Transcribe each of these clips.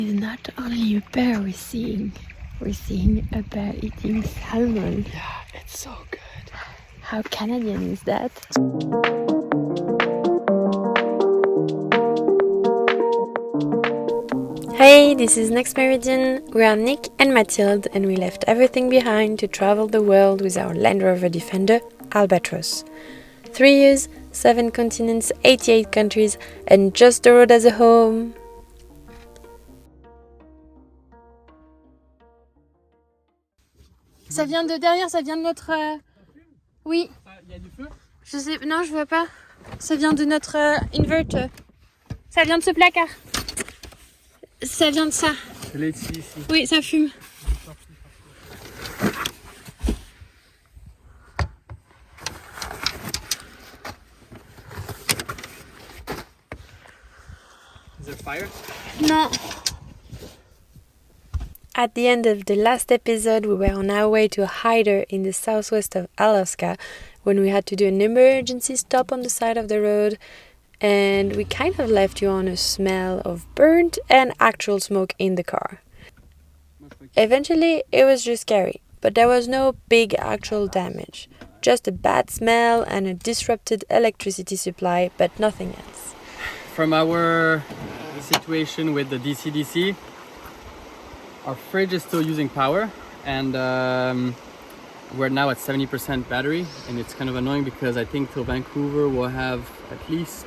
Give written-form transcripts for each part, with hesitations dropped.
It's not only a bear we're seeing a bear eating salmon. Yeah, it's so good. How Canadian is that? Hey, this is Next Meridian. We are Nick and Mathilde, and we left everything behind to travel the world with our Land Rover Defender, Albatros. 3 years, 7 continents, 88 countries, and just the road as a home. Ça vient de derrière, ça vient de notre... Oui. Il y a du feu? Je sais... Non, je vois pas. Ça vient de notre inverter. Ça vient de ce placard. Ça vient de ça. Elle est ici. Oui, ça fume. Is it fire? No. At the end of the last episode, we were on our way to Hyder in the southwest of Alaska when we had to do an emergency stop on the side of the road, and we kind of left you on a smell of burnt and actual smoke in the car. Eventually, it was just scary, but there was no big actual damage. Just a bad smell and a disrupted electricity supply, but nothing else. From our situation with the DC-DC, our fridge is still using power, and we're now at 70% battery, and it's kind of annoying because I think till Vancouver we'll have at least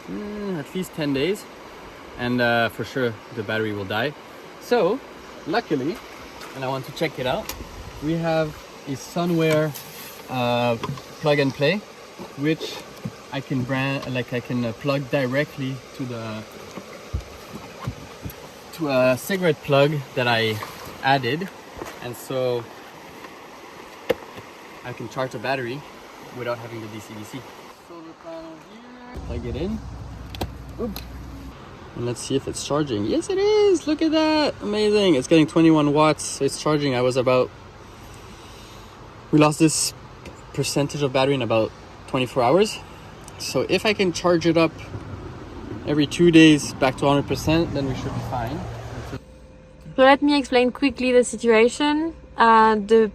10 days, and for sure the battery will die. So luckily, and I want to check it out, we have a Sunwear plug and play, which I can plug directly to a cigarette plug that I added, and so I can charge the battery without having the DC-DC. Solar panel here. Plug it in. Oop. And let's see if it's charging. Yes, it is. Look at that. Amazing. It's getting 21 watts. So it's charging. We lost this percentage of battery in about 24 hours. So if I can charge it up every 2 days back to 100%, then we should be fine. So let me explain quickly the situation. The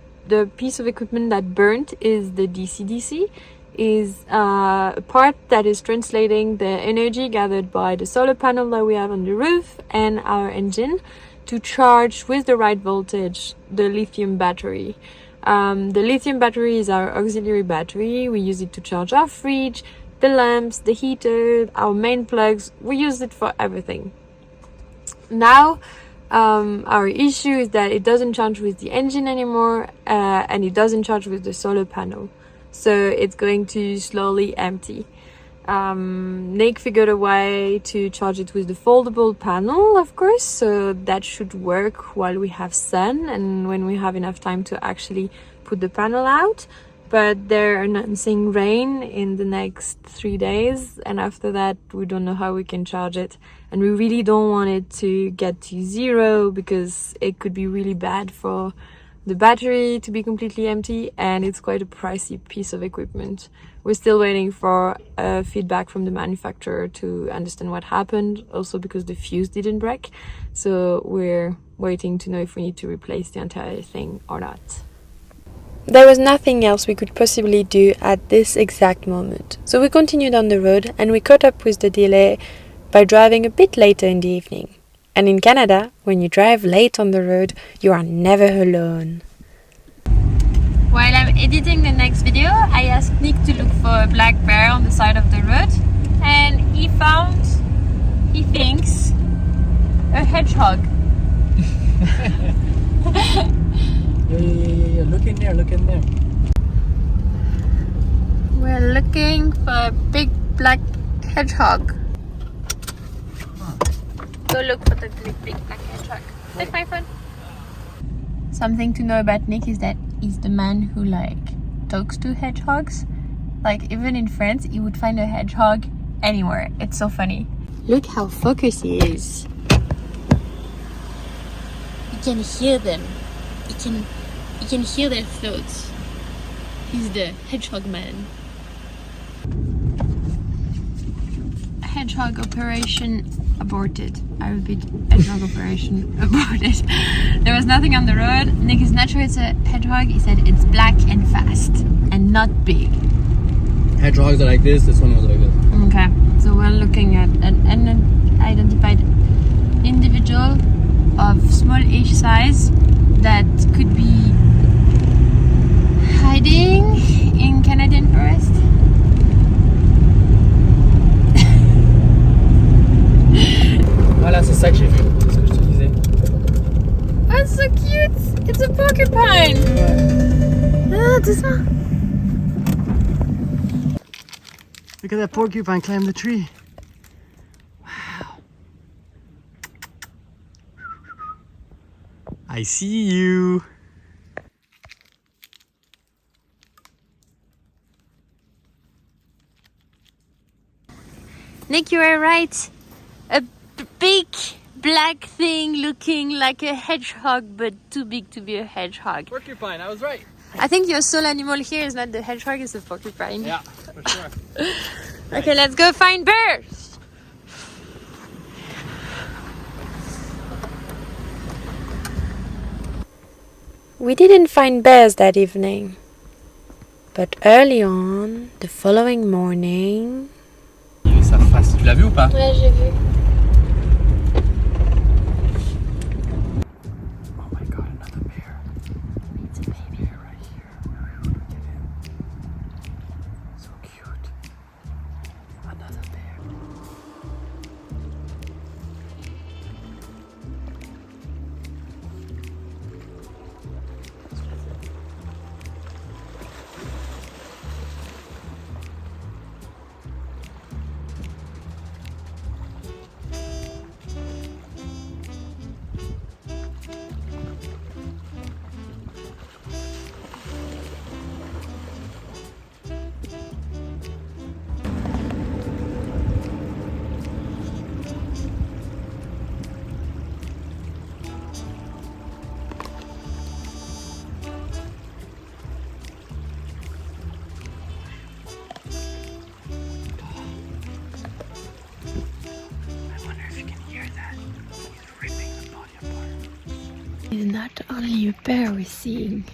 piece of equipment that burnt is the DC-DC, is a part that is translating the energy gathered by the solar panel that we have on the roof and our engine to charge with the right voltage the lithium battery. The lithium battery is our auxiliary battery. We use it to charge our fridge, the lamps, the heater, our main plugs. We use it for everything. Now, our issue is that it doesn't charge with the engine anymore, and it doesn't charge with the solar panel. So it's going to slowly empty. Nick figured a way to charge it with the foldable panel, of course, so that should work while we have sun and when we have enough time to actually put the panel out. But they're announcing rain in the next 3 days, and after that we don't know how we can charge it, and we really don't want it to get to zero because it could be really bad for the battery to be completely empty, and it's quite a pricey piece of equipment. We're still waiting for feedback from the manufacturer to understand what happened, also because the fuse didn't break, so we're waiting to know if we need to replace the entire thing or not. There was nothing else we could possibly do at this exact moment, so we continued on the road and we caught up with the delay by driving a bit later in the evening. And in Canada, when you drive late on the road, you are never alone. While I'm editing the next video, I asked Nick to look for a black bear on the side of the road, and he thinks, a hedgehog. Yeah. Look in there. We're looking for a big black hedgehog. Go look for the big black hedgehog. Take my phone. Something to know about Nick is that he's the man who talks to hedgehogs. Even in France, he would find a hedgehog anywhere. It's so funny. Look how focused he is. You can hear them. You can hear their thoughts. He's the hedgehog man. A hedgehog operation aborted. I repeat, hedgehog operation aborted. There was nothing on the road. Nick is not sure it's a hedgehog. He said it's black and fast and not big. Hedgehogs are like this one was like this. Okay, so we're looking at an unidentified individual of small-ish size that could be hiding in Canadian forest. Voilà, c'est ça que j'ai vu, c'est ce que je te disais. Oh, it's so cute! It's a porcupine! Ah, tout ça! Look at that porcupine climb the tree. Wow. I see you. Nick, you were right. A big black thing looking like a hedgehog, but too big to be a hedgehog. Porcupine, I was right. I think your sole animal here is not the hedgehog, it's the porcupine. Yeah, for sure. Okay, let's go find bears. We didn't find bears that evening, but early on, the following morning... Il est sa face, tu l'as vu ou pas? Ouais, j'ai vu. Oh my god, another bear. It's a baby bear right here. Look at him. So cute. Another bear. It's not only a bear we're seeing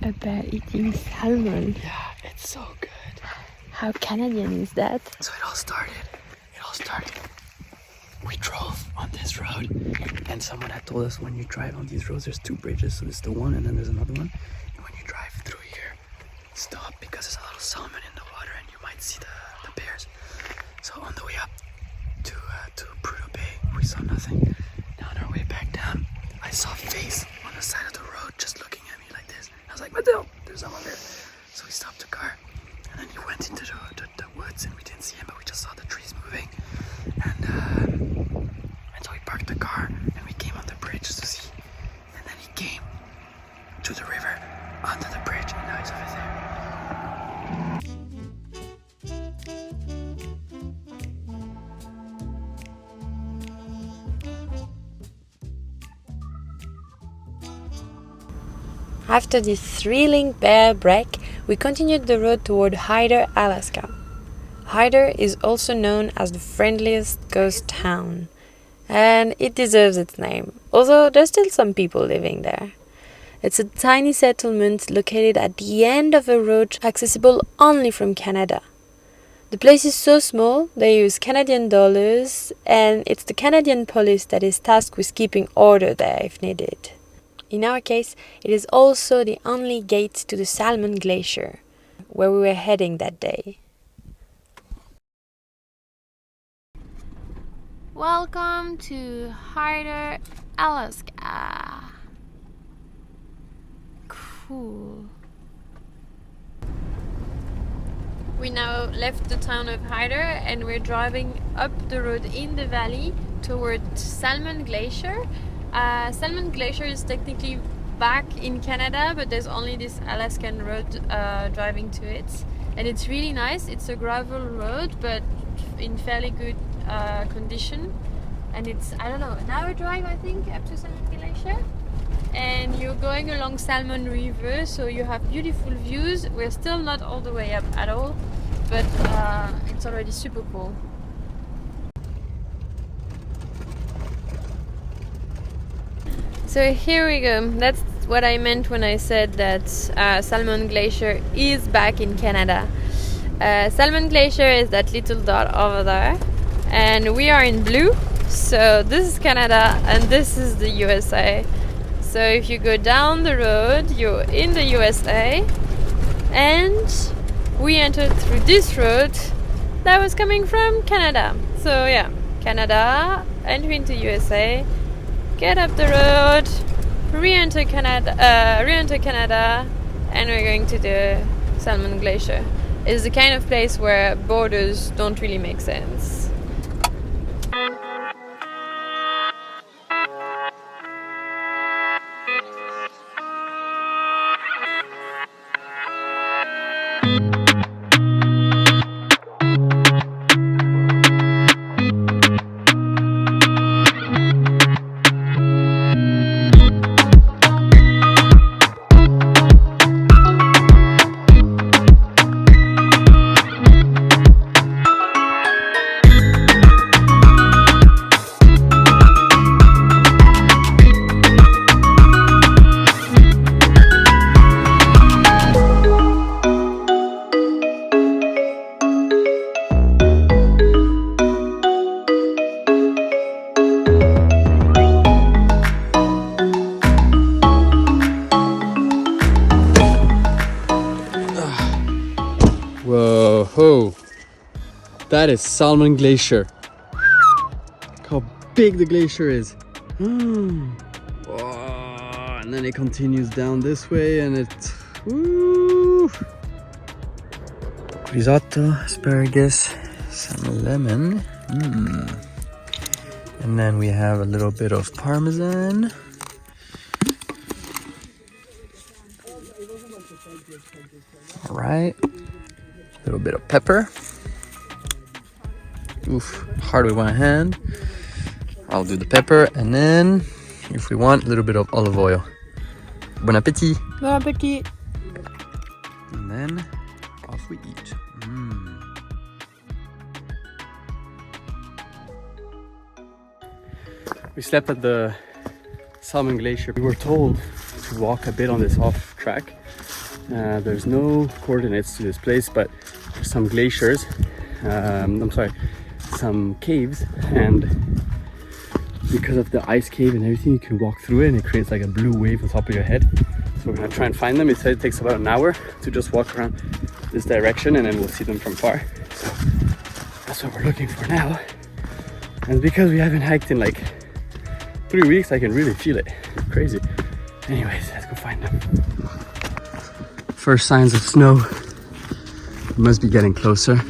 a bear eating salmon. Yeah, it's so good. How Canadian is that? So it all started. We drove on this road, and someone had told us when you drive on these roads, there's two bridges. So there's the one, and then there's another one. And when you drive through here, stop because there's a little salmon in the water, and you might see the bears. So on the way up to Prudhoe Bay, we saw nothing. Now on our way back down, I saw a face on the side of the road just looking at me like this. I was like, Mathilde, there's someone there. So we stopped the car, and then he went into the woods, and we didn't see him, but we just saw the trees moving. And so we parked the car, and we came on the bridge to see. And then he came to the river, onto the bridge, and now he's over there. After this thrilling bear break, we continued the road toward Hyder, Alaska. Hyder is also known as the friendliest ghost town, and it deserves its name, although there's still some people living there. It's a tiny settlement located at the end of a road accessible only from Canada. The place is so small, they use Canadian dollars, and it's the Canadian police that is tasked with keeping order there if needed. In our case, it is also the only gate to the Salmon Glacier, where we were heading that day. Welcome to Hyder, Alaska. Cool. We now left the town of Hyder and we're driving up the road in the valley towards Salmon Glacier. Salmon Glacier is technically back in Canada, but there's only this Alaskan road driving to it, and it's really nice. It's a gravel road, but in fairly good condition, and it's, I don't know, an hour drive I think up to Salmon Glacier, and you're going along Salmon River, so you have beautiful views. We're still not all the way up at all, but it's already super cool. So here we go. That's what I meant when I said that Salmon Glacier is back in Canada. Salmon Glacier is that little dot over there, and we are in blue. So this is Canada and this is the USA. So if you go down the road, you're in the USA, and we entered through this road that was coming from Canada. So yeah, Canada, entry into USA, get up the road, re-enter Canada, and we're going to the Salmon Glacier. It's the kind of place where borders don't really make sense. Whoa, that is Salmon Glacier. Look how big the glacier is. Whoa, and then it continues down this way and it... Woo. Risotto, asparagus, some lemon. And then we have a little bit of parmesan. All right. A little bit of pepper. Oof, hard with one hand. I'll do the pepper, and then, if we want, a little bit of olive oil. Bon appetit! Bon appetit! And then, off we eat. We slept at the Salmon Glacier. We were told to walk a bit on this off track. There's no coordinates to this place, but there's some glaciers, some caves, and because of the ice cave and everything, you can walk through it and it creates like a blue wave on top of your head. So we're gonna try and find them. It said it takes about an hour to just walk around this direction, and then we'll see them from far. So that's what we're looking for now. And because we haven't hiked in like 3 weeks, I can really feel it. Crazy. Anyways, let's go find them. First signs of snow. It must be getting closer.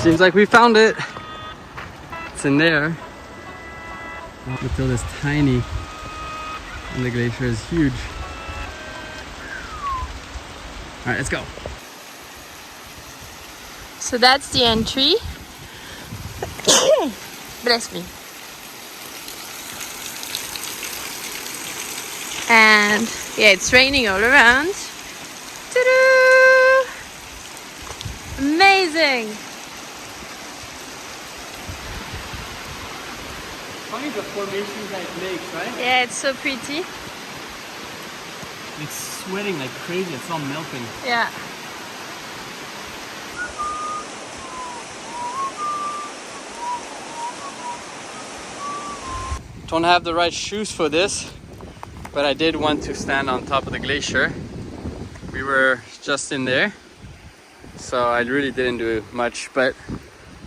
Seems like we found it. It's in there. Mathilde is tiny and the glacier is huge. All right, let's go. So that's the entry. Bless me. And yeah, it's raining all around. Ta-da! Amazing! Funny the formations that it makes, right? Yeah, it's so pretty. It's sweating like crazy. It's all melting. Yeah. Don't have the right shoes for this, but I did want to stand on top of the glacier. We were just in there, so I really didn't do much, but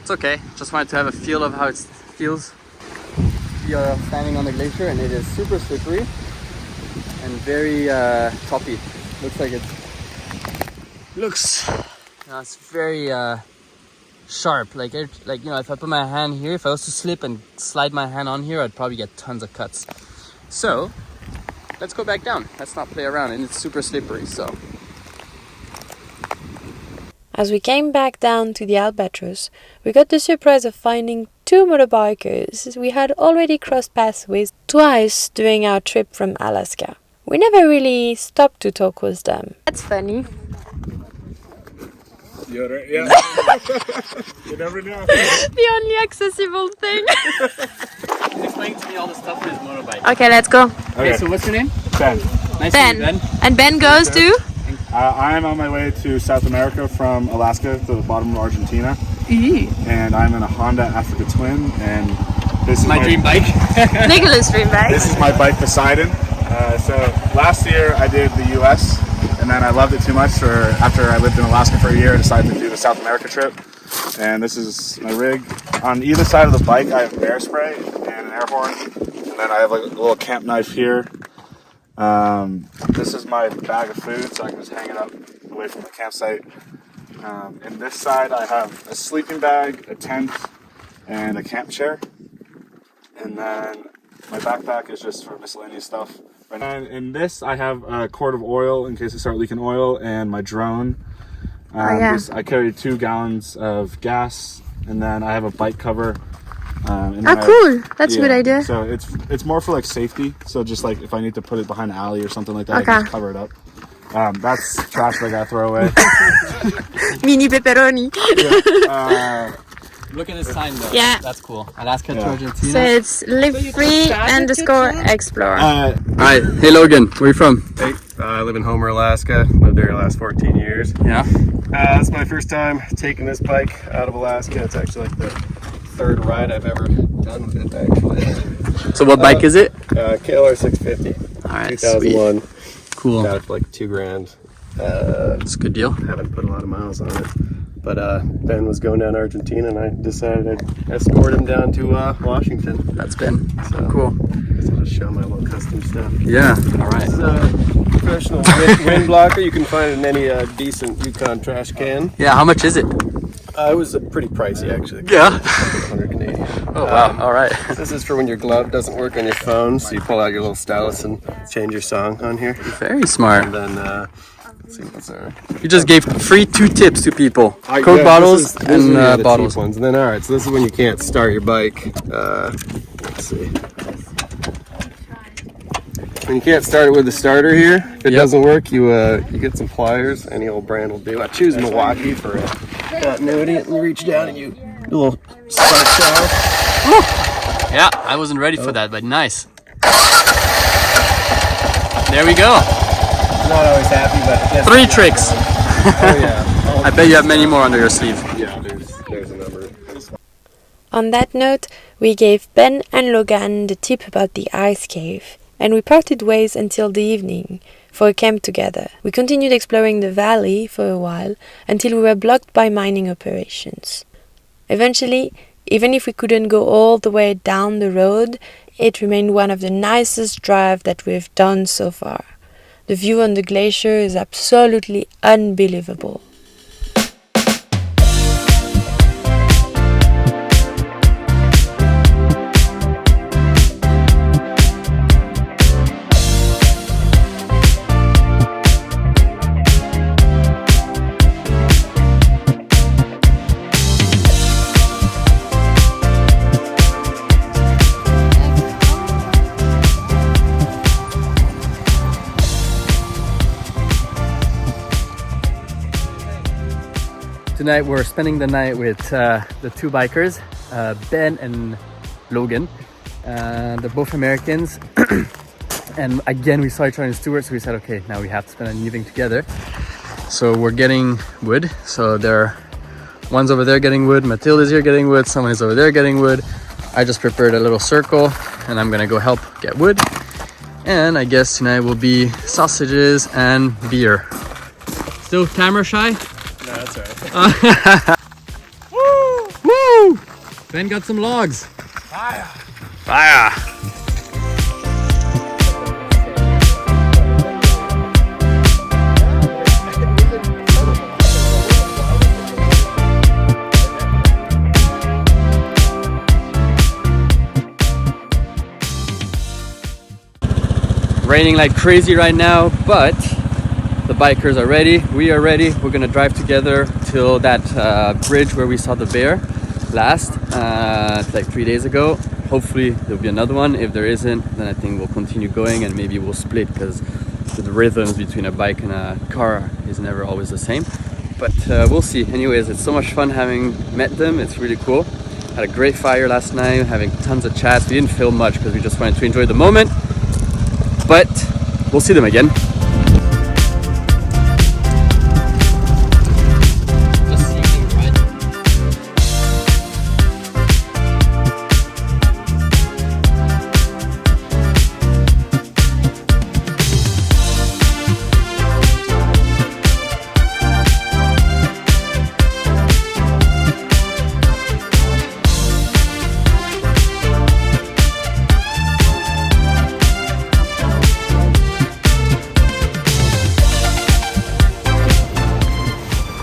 it's okay. Just wanted to have a feel of how it feels. We are standing on the glacier and it is super slippery and very toppy. Looks like it's very sharp. Like you know, if I put my hand here, if I was to slip and slide my hand on here, I'd probably get tons of cuts. So let's go back down. Let's not play around, and it's super slippery. So As we came back down to the Albatross, we got the surprise of finding 2 motorbikers we had already crossed paths with twice during our trip from Alaska. We never really stopped to talk with them. That's funny. Yeah. You never know. The only accessible thing. Explain to me all the stuff with his motorbike. Okay, let's go. Okay, so what's your name? Ben. Nice to meet you, Ben. And Ben goes to? I'm on my way to South America from Alaska to the bottom of Argentina. And I'm in a Honda Africa Twin, and this is My dream bike. Nicholas' dream bike. This is my bike Poseidon. So last year I did the US, and then I loved it too much. After I lived in Alaska for a year, I decided to do the South America trip. And this is my rig. On either side of the bike, I have bear spray and an air horn, and then I have like a little camp knife here. This is my bag of food, so I can just hang it up away from the campsite. In this side, I have a sleeping bag, a tent, and a camp chair. And then my backpack is just for miscellaneous stuff. And in this, I have a quart of oil in case I start leaking oil, and my drone. I carry 2 gallons of gas, and then I have a bike cover. Cool! That's a good idea. So it's more for like safety. So just like if I need to put it behind an alley or something like that, I can just cover it up. That's trash that I gotta throw away. Mini pepperoni. Look at this sign though. Yeah. That's cool. Alaska to Argentina. So it's live_explore. Alright, hey Logan, where are you from? Hey, I live in Homer, Alaska. Lived there the last 14 years. Yeah. It's my first time taking this bike out of Alaska. It's actually like the 3rd ride I've ever done with it, actually. So what bike is it? KLR 650. Alright, 2001. sweet. Cool. Got it for like $2,000. That's a good deal. Haven't put a lot of miles on it. But Ben was going down to Argentina, and I decided I'd escort him down to Washington. That's Ben. So, Cool. I'll just show my little custom stuff. Yeah. Alright. This is a professional wind blocker. You can find it in any decent Yukon trash can. Yeah, how much is it? It was pretty pricey, actually. Yeah. 100 Canadian. Oh wow, alright. This is for when your glove doesn't work on your phone, so you pull out your little stylus and change your song on here. Very smart. And then, let's see what's there. You just gave free 2 tips to people. Coke Yeah, bottles this is and the bottles. cheap ones. And then, alright, so this is when you can't start your bike. Let's see. When you can't start it with the starter here, if it doesn't work, you get some pliers. Any old brand will do. I choose Milwaukee for continuity. And you reach down and you do a little start shower. Yeah, I wasn't ready for that, but nice. There we go. Not always happy, but 3 tricks. Oh yeah. I bet you have many more under your sleeve. Yeah, there's a number. On that note, we gave Ben and Logan the tip about the ice cave, and we parted ways until the evening for a camp together. We continued exploring the valley for a while until we were blocked by mining operations. Eventually, even if we couldn't go all the way down the road, it remained one of the nicest drives that we've done so far. The view on the glacier is absolutely unbelievable. Tonight we're spending the night with the 2 bikers, Ben and Logan. They're both Americans. And again, we saw each other in Stewart, so we said, okay, now we have to spend an evening together. So we're getting wood. So one's over there getting wood, Mathilde is here getting wood, someone is over there getting wood. I just prepared a little circle and I'm gonna go help get wood. And I guess tonight will be sausages and beer. Still camera shy? No, that's alright. Woo! Woo! Ben got some logs. Fire! Fire! Raining like crazy right now, but The bikers are ready. We are ready. We're gonna drive together till that bridge where we saw the bear last, like 3 days ago. Hopefully there'll be another one. If there isn't, then I think we'll continue going and maybe we'll split because the rhythms between a bike and a car is never always the same. But we'll see. Anyways, it's so much fun having met them. It's really cool. Had a great fire last night, having tons of chats. We didn't film much because we just wanted to enjoy the moment. But we'll see them again.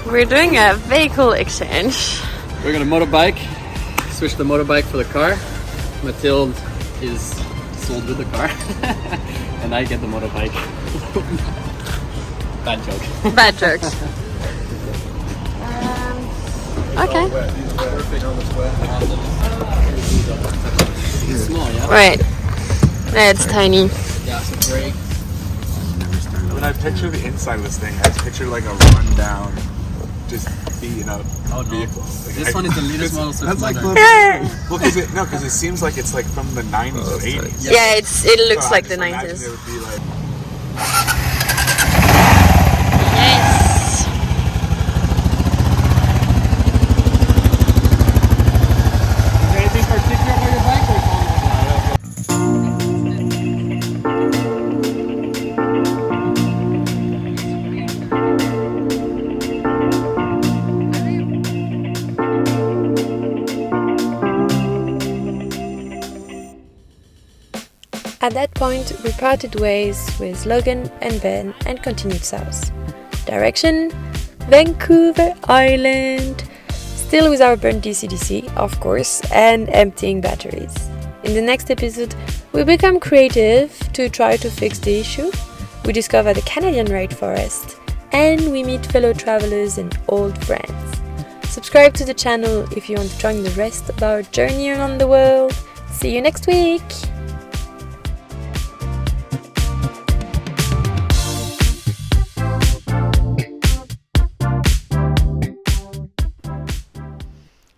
We're doing a vehicle exchange. We're gonna motorbike, switch the motorbike for the car. Mathilde is sold with the car, and I get the motorbike. Bad joke. Bad jokes. Okay. It's small, yeah? Right. Yeah, it's tiny. Yeah, so brake. When I picture the inside of this thing, I just picture like a rundown, just beaten up vehicle. Like, This one is the latest model, so it's That's like modern. well, because it seems like it's like from the 90s or 80s. Yeah, it looks So I like the just imagine 90s. It would be like. Yes. Anything particular about your bike or it's all At that point, we parted ways with Logan and Ben and continued south. Direction: Vancouver Island. Still with our burnt DC-DC, of course, and emptying batteries. In the next episode, we become creative to try to fix the issue. We discover the Canadian rainforest, and we meet fellow travelers and old friends. Subscribe to the channel if you want to join the rest of our journey around the world. See you next week!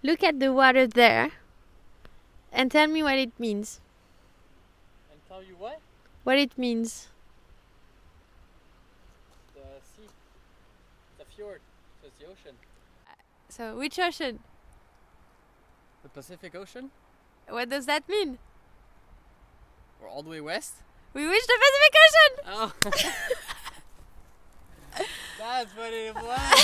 Look at the water there and tell me what it means. And tell you what? What it means. The sea. The fjord. So it's the ocean. So, which ocean? The Pacific Ocean? What does that mean? Or all the way west? We reached the Pacific Ocean! Oh. That's what it was.